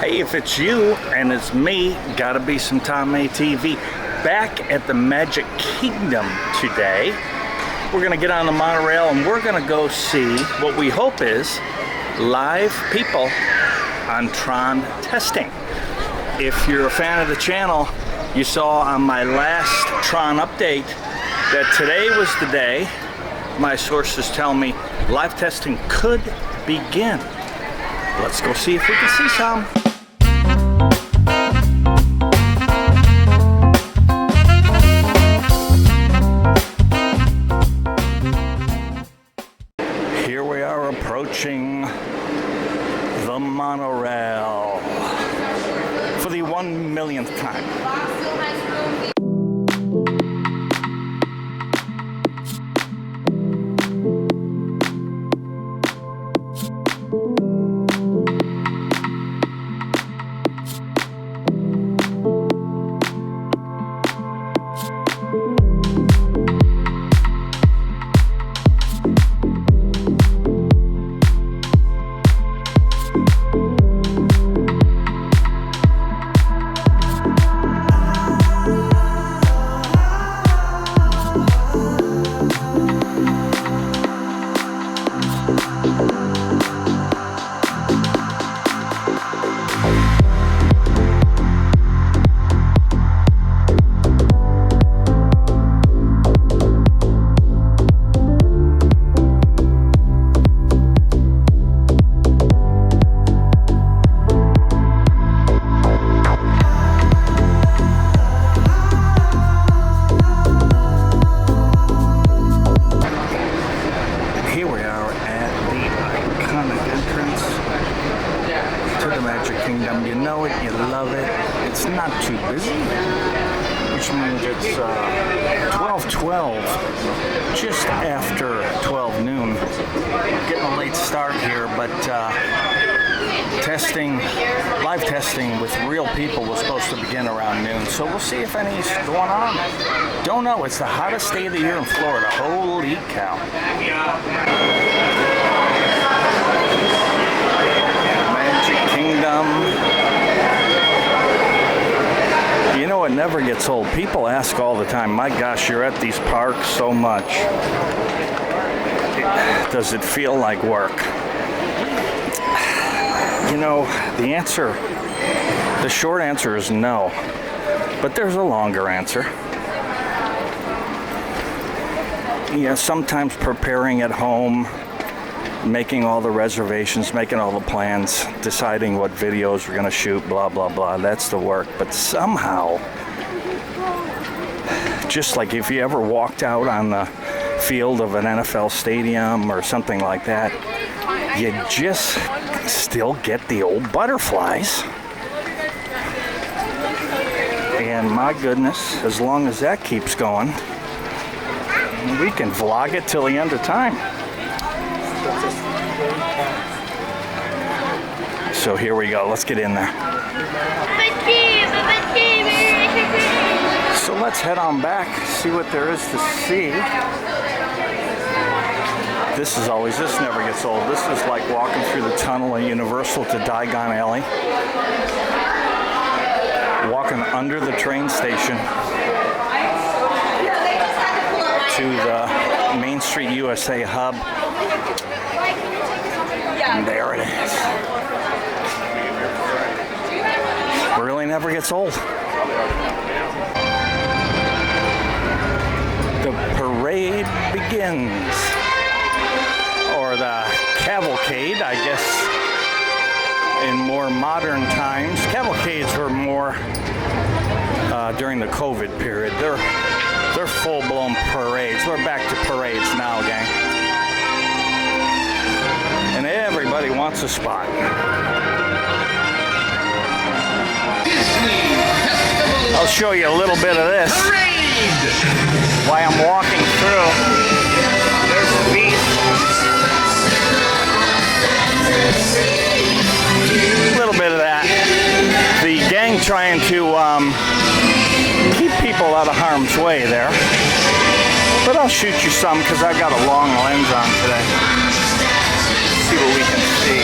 Hey, if it's you and it's me, gotta be some Tom ATV. Back at the Magic Kingdom today. We're gonna get on the monorail and we're gonna go see what we hope is live people on Tron testing. If you're a fan of the channel, you saw on my last Tron update that today was the day my sources tell me live testing could begin. Let's go see if we can see some. Here we are approaching the monorail for the 1 millionth time. You know it, you love it. It's not too busy, which means it's 12:12, just after 12 noon. Getting a late start here, but live testing with real people was supposed to begin around noon. So we'll see if any's going on. Don't know. It's the hottest day of the year in Florida. Holy cow. Kingdom. You know, it never gets old. People ask all the time, my gosh, you're at these parks so much. Does it feel like work? You know, the short answer is no. But there's a longer answer. Yeah, sometimes preparing at home, making all the reservations, making all the plans, deciding what videos we're going to shoot, blah, blah, blah. That's the work. But somehow, just like if you ever walked out on the field of an NFL stadium or something like that, you just still get the old butterflies. And my goodness, as long as that keeps going, we can vlog it till the end of time. So here we go. Let's get in there. So let's head on back, see what there is to see. This never gets old. This is like walking through the tunnel at Universal to Diagon Alley. Walking under the train station to the Main Street USA hub. And there it is. Really never gets old. The parade begins. Or the cavalcade, I guess, in more modern times. Cavalcades were more during the COVID period. They're full-blown parades. We're back to parades now, gang. And everybody wants a spot. I'll show you a little bit of this while I'm walking through. There's the beast. A little bit of that. The gang trying to keep people out of harm's way there. But I'll shoot you some because I got a long lens on today. See what we can see.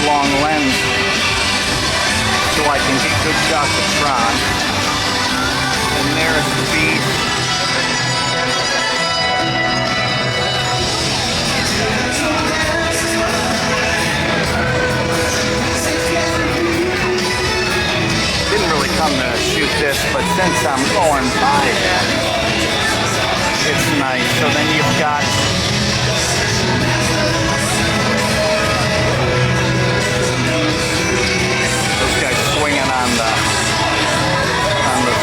long lens so I can get good shots of Tron. And there's the beast. Didn't really come to shoot this, but since I'm going by it, it's nice. So then you've got those guys swinging on the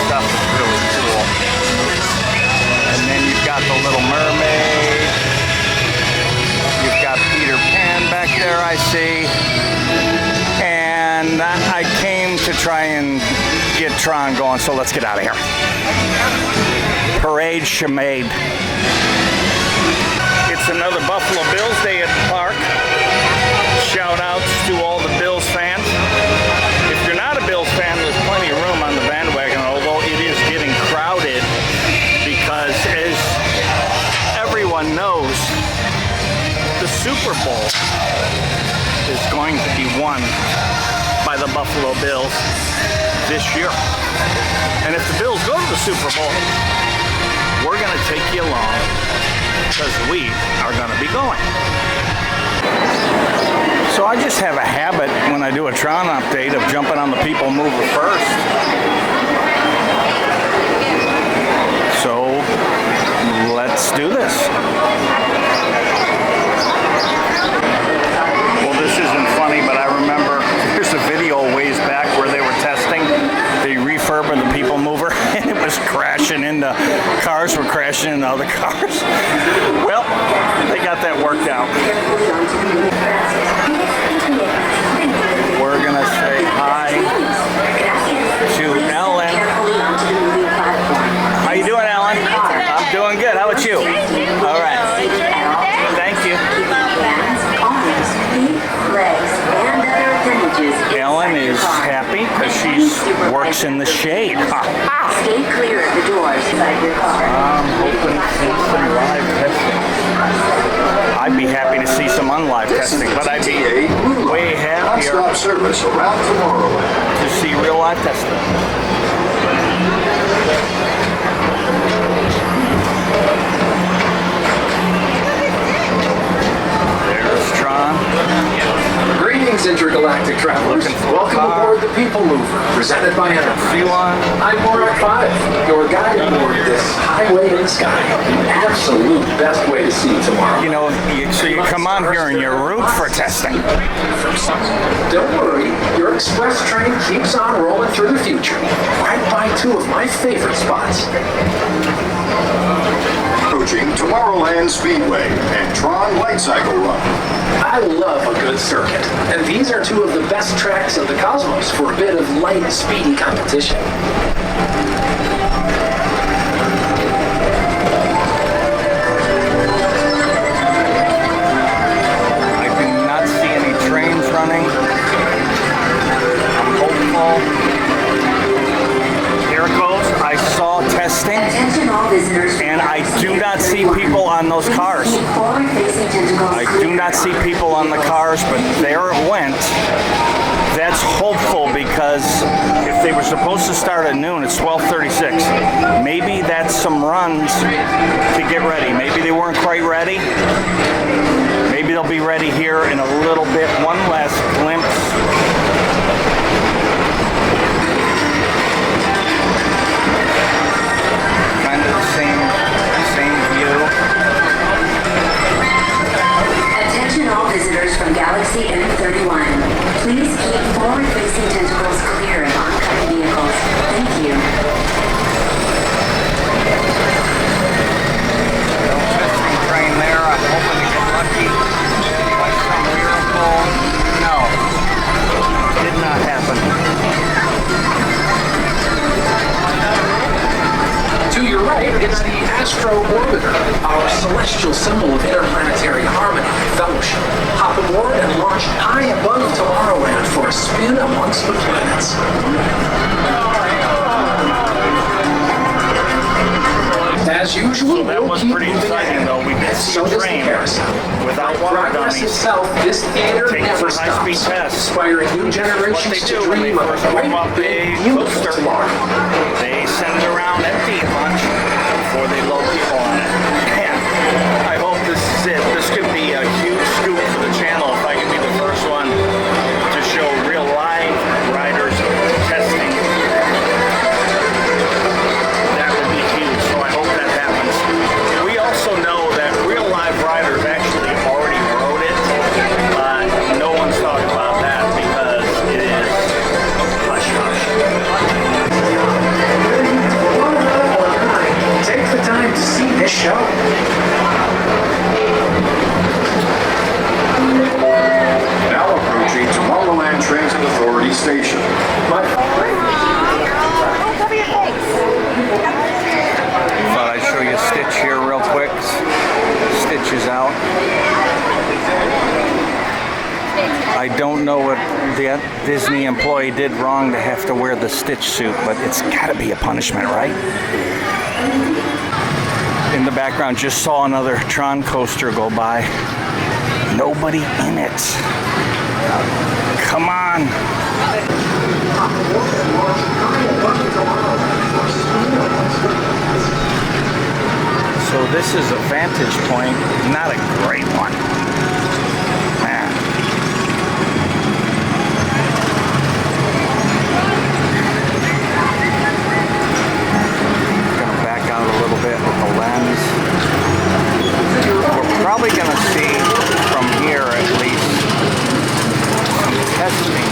stuff. It's really cool. And then you've got the Little Mermaid. You've got Peter Pan back there, I see. And I came to try and get Tron going, so let's get out of here. Parade Chamade. It's another Buffalo Bills Day at the park. Shout outs to all the Bills fans. If you're not a Bills fan, there's plenty of room on the bandwagon, although it is getting crowded because, as everyone knows, the Super Bowl is going to be won by the Buffalo Bills this year. And if the Bills go to the Super Bowl, we're going to take you along because we are going to be going. So I just have a habit when I do a Tron update of jumping on the Peoplemover first. So let's do this. Well, this isn't funny, but I remember there's a video ways back where they were testing the refurb of the Peoplemover, and it was crashing into cars, were crashing into other cars. Well, they got that worked out. We're gonna say hi to Ellen. How you doing, Ellen? I'm doing good. How about you? All right. Thank you. Ellen is happy because she works in the shade. Stay clear of the doors inside your car. I'm hoping to see some live testing. I'd be happy to see some unlive testing, but I'd be way happier service around Tomorrowland to see real live testing. There's Tron. Greetings, intergalactic travelers. Welcome aboard the Peoplemover, presented by Enterprise. I'm Borak 5, your guide aboard this highway in the sky. The absolute best way to see tomorrow. You know, so you come on here and you root for testing. Don't worry, your express train keeps on rolling through the future, right by two of my favorite spots. Approaching Tomorrowland Speedway and Tron Light Cycle Run. I love a good circuit, and these are two of the best tracks of the cosmos for a bit of light, speedy competition. I do not see any trains running. I'm hopeful. Here it goes. I saw testing, and I do not see people on those cars. I do not see people on the cars, but there it went. That's hopeful because if they were supposed to start at noon, it's 12:36. Maybe that's some runs to get ready. Maybe they weren't quite ready. Maybe they'll be ready here in a little bit. One last glimpse. Kind of the same view. Attention all visitors from Galaxy M31. Please keep forward-facing tentacles clear of oncoming vehicles. Thank you. No testing train there. I'm hoping to get lucky by some miracle. No. Did not happen. To your right is the Astro Orbiter, our celestial symbol of interplanetary harmony and fellowship. Hop aboard and launch high above Tomorrowland for a spin amongst the planets. As usual, So that was pretty exciting, though. We did So does the train carousel. without Like water progress dummies. itself, this theater Take never some high-speed stops, tests. inspiring new What generations they to do when they dream of first a warm great up big a beautiful coaster, tomorrow. they send it around empty a bunch before they load people on it. Man, I hope this is it. This could be a huge scoop for the channel if I can be the first one to show real live riders testing. That would be huge, so I hope that happens. We also know that real live riders actually already rode it, but no one's talking about that because it is hush hush. Take the time to see this show. Now approaching Tomorrowland Transit Authority Station. Thought I'd show you Stitch here real quick. Stitch is out. I don't know what the Disney employee did wrong to have to wear the Stitch suit, but it's gotta be a punishment, right? In the background, just saw another Tron coaster go by. Nobody in it. Come on. So this is a vantage point, not a great one. Man. Gonna back out a little bit with the lens. We're probably gonna see from here at least some testing.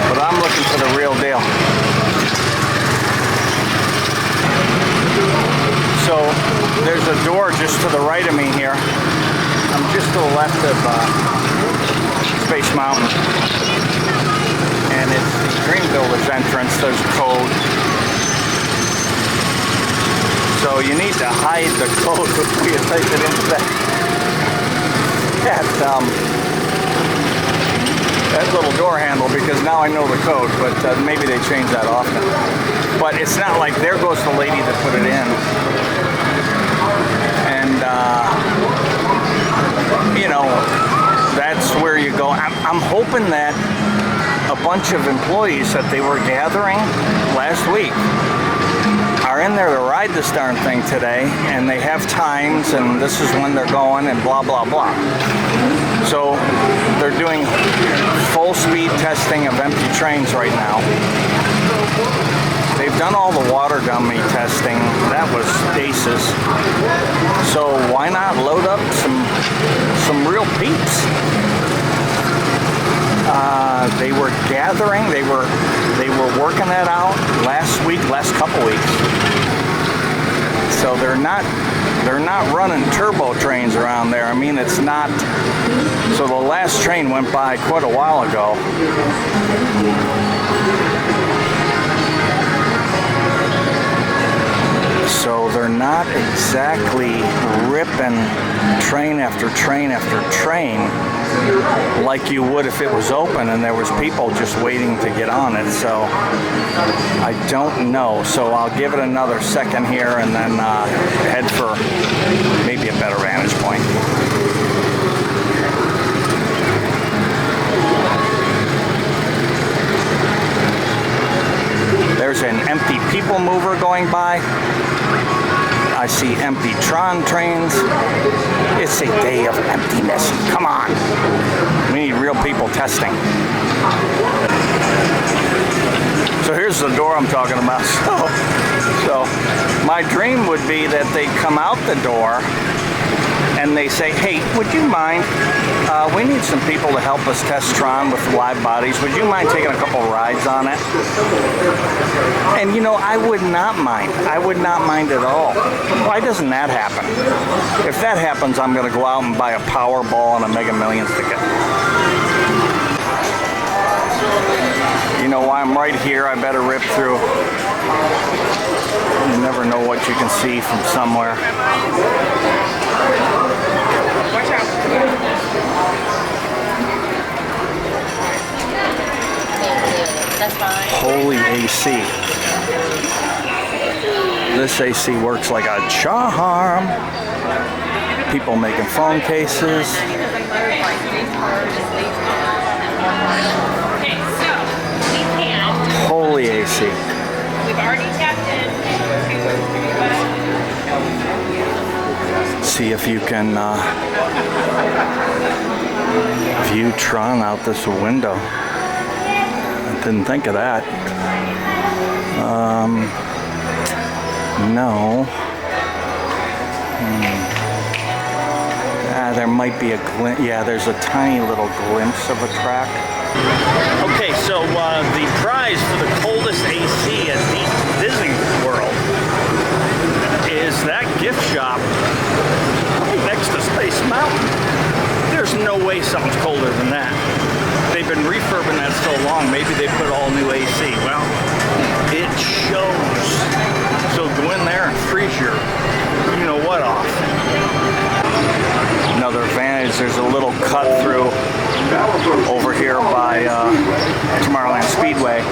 But I'm looking for the real deal. So there's a door just to the right of me here. I'm just to the left of Space Mountain. And it's the Dream Builder's entrance. There's a code. So you need to hide the code before you type it into that little door handle, because now I know the code, but maybe they change that often. But it's not like there goes the lady that put it in. And, you know, that's where you go. I'm hoping that a bunch of employees that they were gathering last week are in there to ride this darn thing today, and they have times, and this is when they're going, and blah, blah, blah. So they're doing full speed testing of empty trains right now. They've done all the water dummy testing. That was aces. So why not load up some real peeps? They were gathering. They were working that out last couple weeks. So they're not running turbo trains around there. I mean, it's not. So the last train went by quite a while ago. So they're not exactly ripping train after train after train like you would if it was open and there was people just waiting to get on it. So I don't know. So I'll give it another second here and then head for maybe a better vantage point. There's an empty Peoplemover going by. I see empty Tron trains. It's a day of emptiness. Come on. We need real people testing. So here's the door I'm talking about. So my dream would be that they come out the door and they say, hey, would you mind, we need some people to help us test Tron with live bodies. Would you mind taking a couple rides on it? And you know, I would not mind. I would not mind at all. Why doesn't that happen? If that happens, I'm going to go out and buy a Powerball and a Mega Millions ticket. You know, while I'm right here, I better rip through. You never know what you can see from somewhere. Watch out. That's fine. Holy AC. This AC works like a charm. People making phone cases. Holy AC. We've already tapped in. See if you can view Tron out this window. I didn't think of that. No. There might be a glimpse. Yeah, there's a tiny little glimpse of a track. Okay, so the prize for the coldest AC at Disney World is that gift shop next to Space Mountain. There's no way something's colder than that. They've been refurbing that so long, maybe they put all new AC. Well, it shows. So go in there and freeze your you-know-what off. Another Vantage, there's a little cut through over here by Tomorrowland Speedway.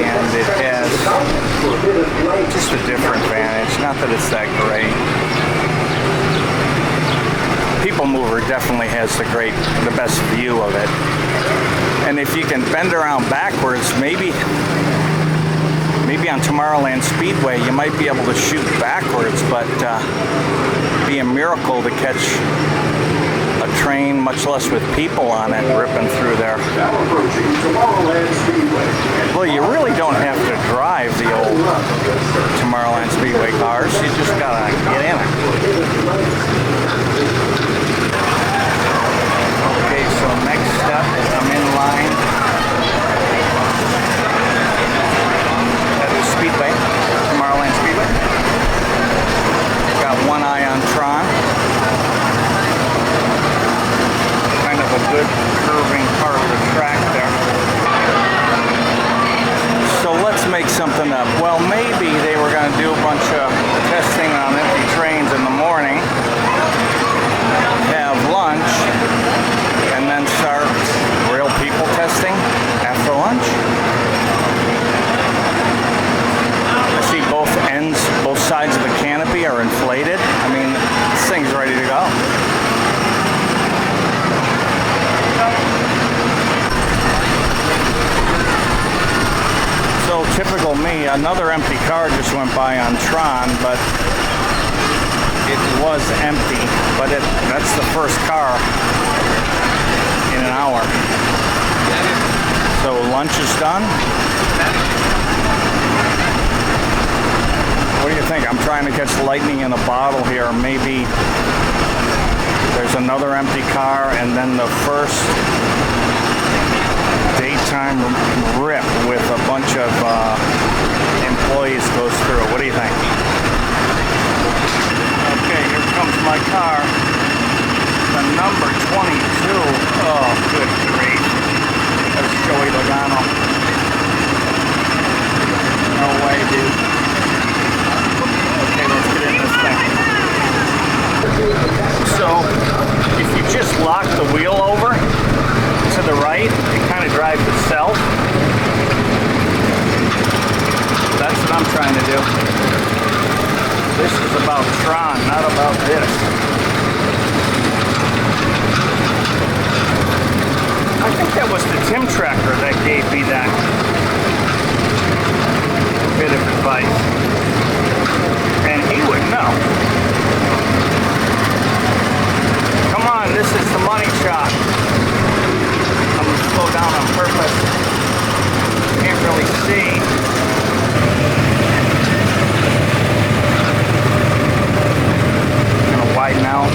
And it has just a different Vantage, not that it's that great. Peoplemover definitely has the best view of it. And if you can bend around backwards, maybe on Tomorrowland Speedway you might be able to shoot backwards, but it'd be a miracle to catch a train, much less with people on it, ripping through there. Well, you really don't have to drive the old Tomorrowland Speedway cars, you just gotta get in it. Okay, so next step is I'm in line at the Speedway, Tomorrowland Speedway. Got one eye on Tron. Kind of a good curving part of the track there. So let's make something up. Well, maybe they were going to do a bunch of testing on empty trains in the morning, have lunch, and then start real people testing after lunch. I see both ends, both sides of the canopy are inflated. I mean, this thing's ready to go. So typical me, another empty car just went by on Tron, but it was empty. But that's the first car in an hour. So lunch is done. What do you think? I'm trying to catch lightning in a bottle here. Maybe there's another empty car and then the first daytime rip with a bunch of employees goes through. What do you think? Okay, here comes my car. The number 22. Oh, good grief. That's Joey Logano. No way, dude. Okay, let's get in this thing. So, if you just lock the wheel over to the right, it kind of drives itself. That's what I'm trying to do. This is about Tron, not about this. I think that was the Tim Tracker that gave me that bit of advice. And he would know. Come on, this is the money shot. I'm going to slow down on purpose. Can't really see. I'm going to widen out.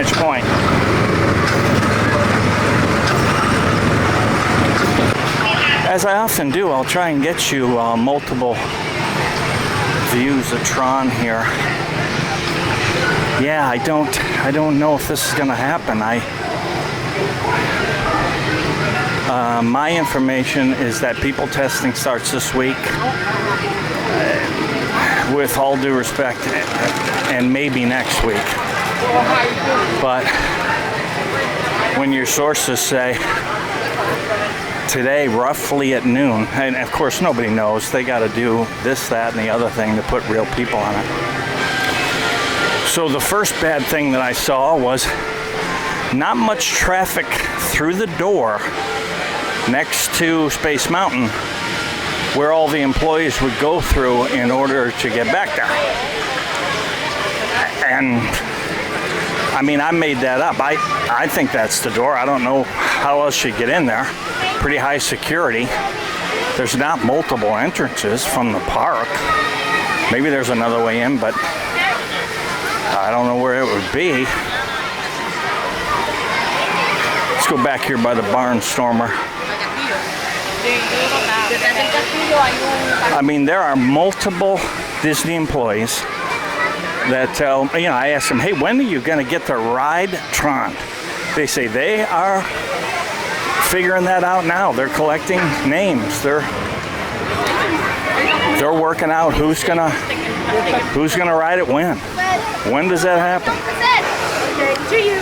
vantage point. As I often do, I'll try and get you multiple views of Tron here. Yeah, I don't know if this is gonna happen. My information is that people testing starts this week. With all due respect, and maybe next week. But when your sources say today roughly at noon, and of course nobody knows, they got to do this, that, and the other thing to put real people on it. So the first bad thing that I saw was not much traffic through the door next to Space Mountain, where all the employees would go through in order to get back there. And I mean, I made that up. I think that's the door. I don't know how else you get in there. Pretty high security. There's not multiple entrances from the park. Maybe there's another way in, but I don't know where it would be. Let's go back here by the Barnstormer. I mean, there are multiple Disney employees that tell, you know, I ask them, hey, when are you going to get to ride Tron? They say they are figuring that out now. They're collecting names. They're working out who's gonna ride it when. When does that happen? To you.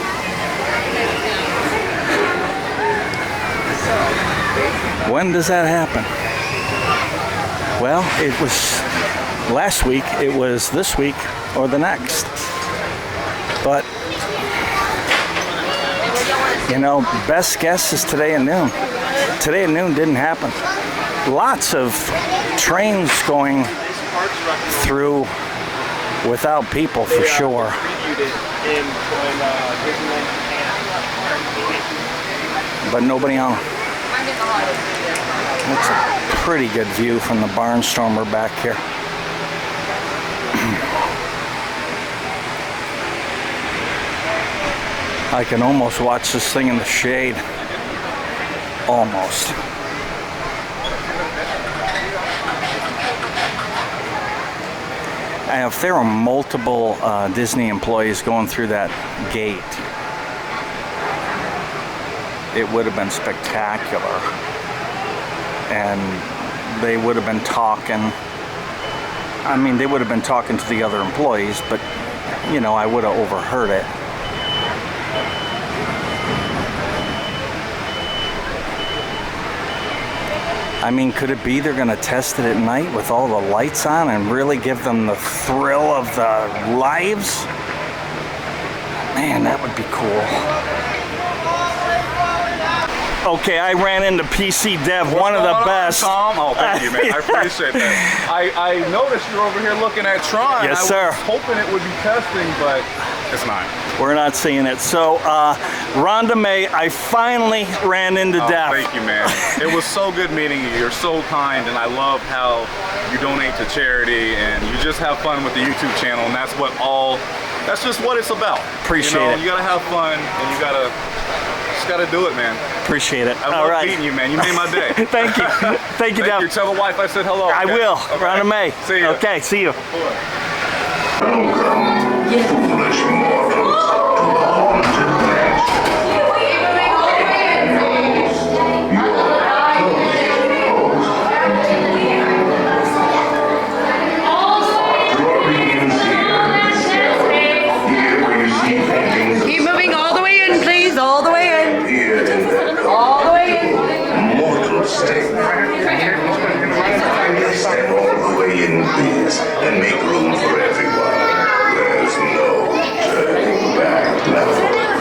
When does that happen? Well, it was last week, it was this week, or the next. But, you know, best guess is today at noon. Today at noon didn't happen. Lots of trains going through without people for sure. But nobody on. That's a pretty good view from the Barnstormer back here. I can almost watch this thing in the shade. Almost. And if there were multiple Disney employees going through that gate, it would have been spectacular. And they would have been talking. I mean, they would have been talking to the other employees, but, you know, I would have overheard it. I mean, could it be they're going to test it at night with all the lights on and really give them the thrill of the lives? Man, that would be cool. Okay, I ran into PC Dev, one of the best. Tom? Oh, thank you, man. I appreciate that. I noticed you're over here looking at Tron. Yes, sir. I was hoping it would be testing, but it's not. We're not seeing it. So, Rhonda May, I finally ran into Dev. Thank you, man. It was so good meeting you. You're so kind, and I love how you donate to charity, and you just have fun with the YouTube channel, and that's just what it's about. Appreciate it. You gotta have fun, and you gotta do it, man. Appreciate it. I love meeting you, man. You made my day. Thank you. Thank you, Dev. Tell the wife I said hello. I okay? will. Okay. Rhonda May. See you. Okay, see you. Welcome, foolish mortals, to the Haunted Mansion. Keep moving all the way in, please. All the way in. All the way in. Mortal state. Step all the way in, please, and make room for everyone. There's no turning back now.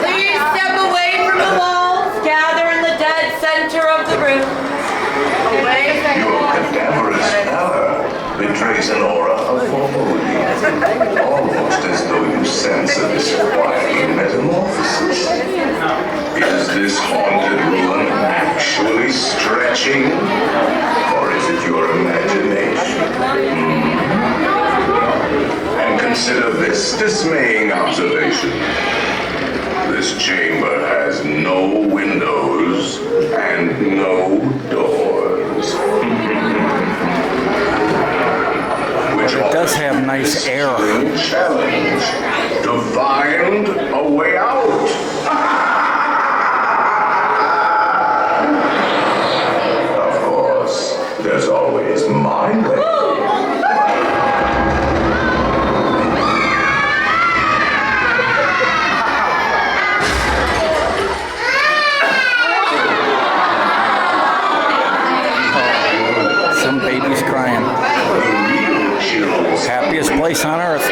Please step away from the walls. Gather in the dead center of the room. Away from the Your walls. cadaverous pallor betrays an aura of foreboding, almost as though you sense a disquieting metamorphosis. Is this haunted ruin actually stretching, or is it your imagination? And consider this dismaying observation. This chamber has no windows and no doors. Which It does have nice air. challenge to find a way out. Of course, there's always my way. Some baby's crying. Happiest place on earth.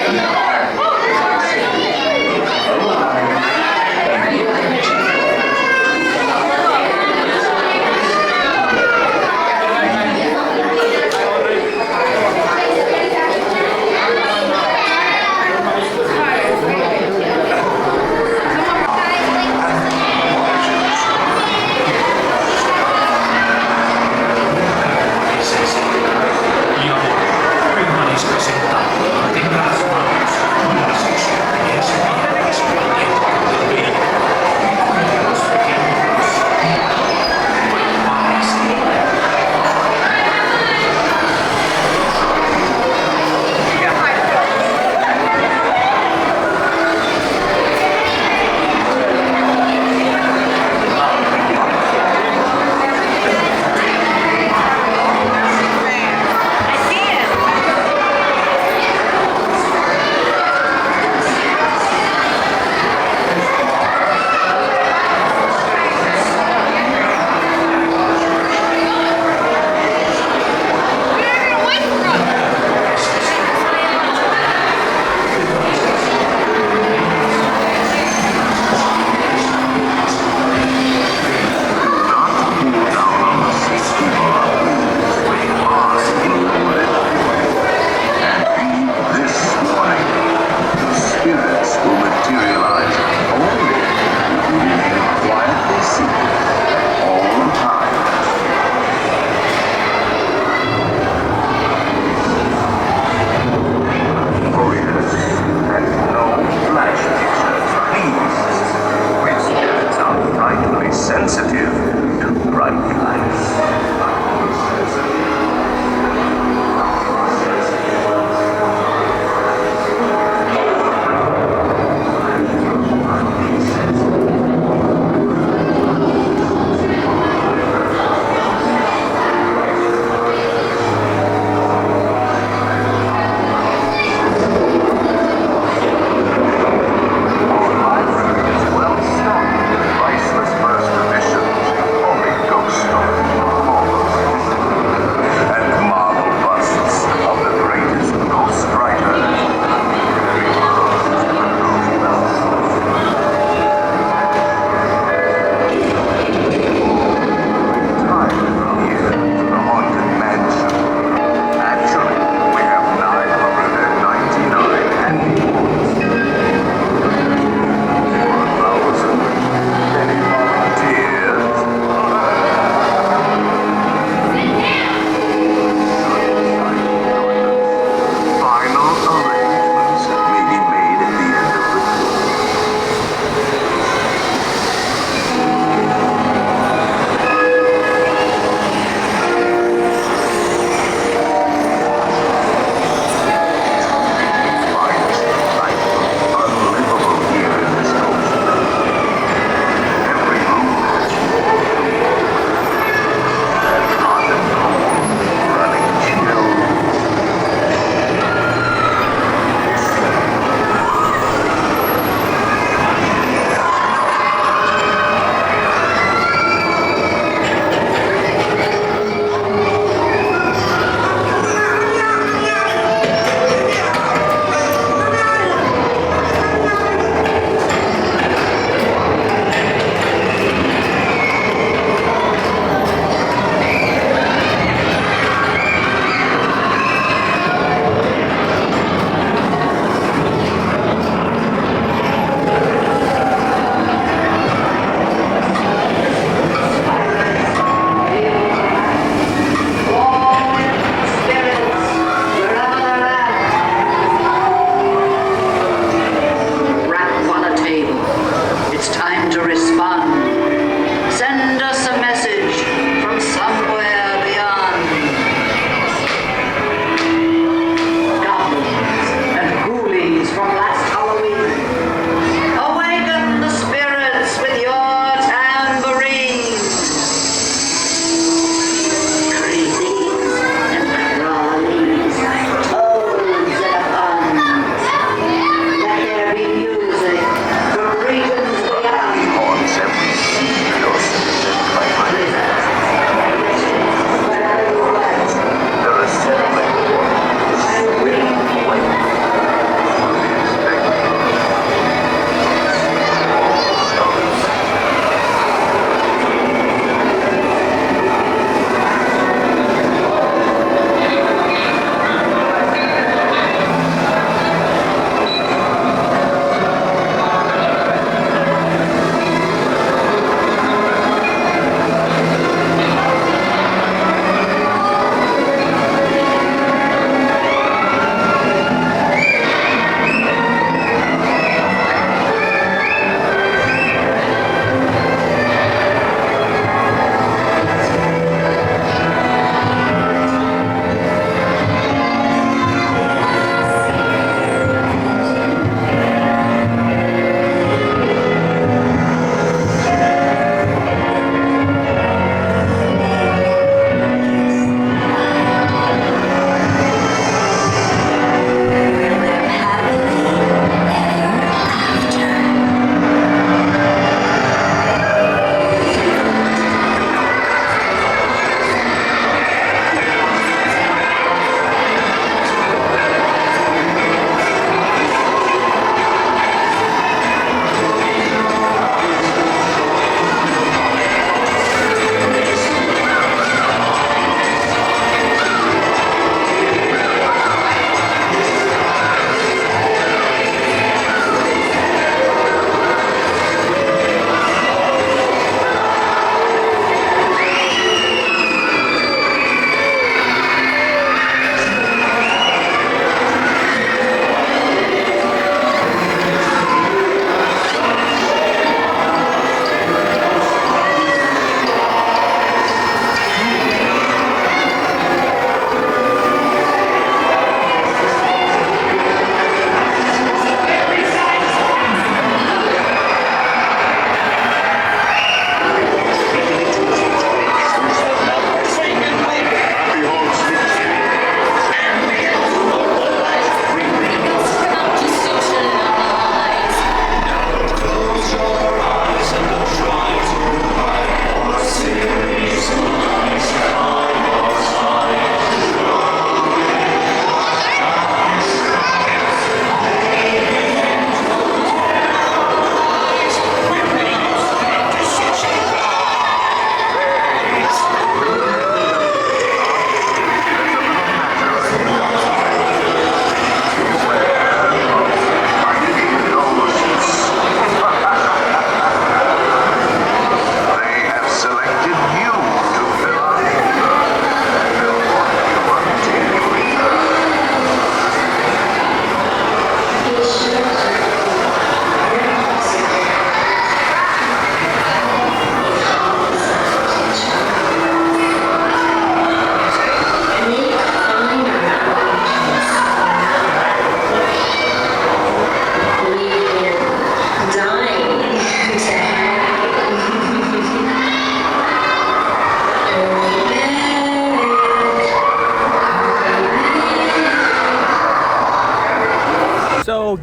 Priceless first edition.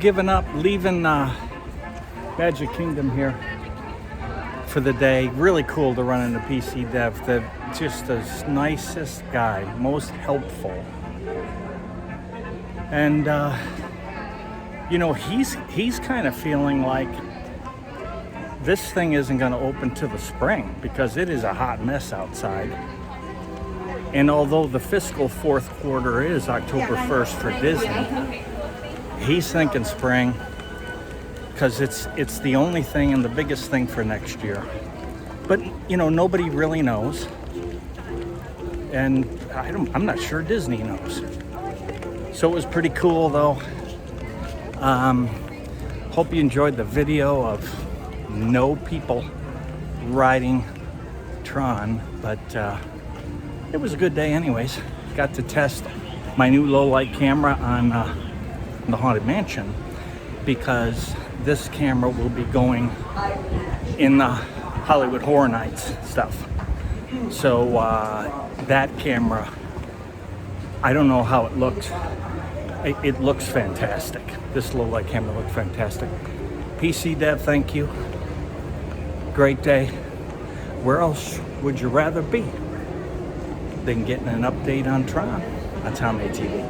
giving up, leaving Magic Kingdom here for the day. Really cool to run into PC Dev. Just the nicest guy, most helpful. And you know, he's kind of feeling like this thing isn't going to open till the spring because it is a hot mess outside. And although the fiscal fourth quarter is October 1st for Disney, he's thinking spring because it's the only thing and the biggest thing for next year. But you know, nobody really knows, and I'm not sure Disney knows. So it was pretty cool though. Hope you enjoyed the video of no people riding Tron, but it was a good day anyways. Got to test my new low light camera on the Haunted Mansion because this camera will be going in the Hollywood Horror Nights stuff. So that camera, I don't know how it looks. It looks fantastic. This low light camera looks fantastic. PC Dev, thank you. Great day. Where else would you rather be than getting an update on Tron on Tom ATV?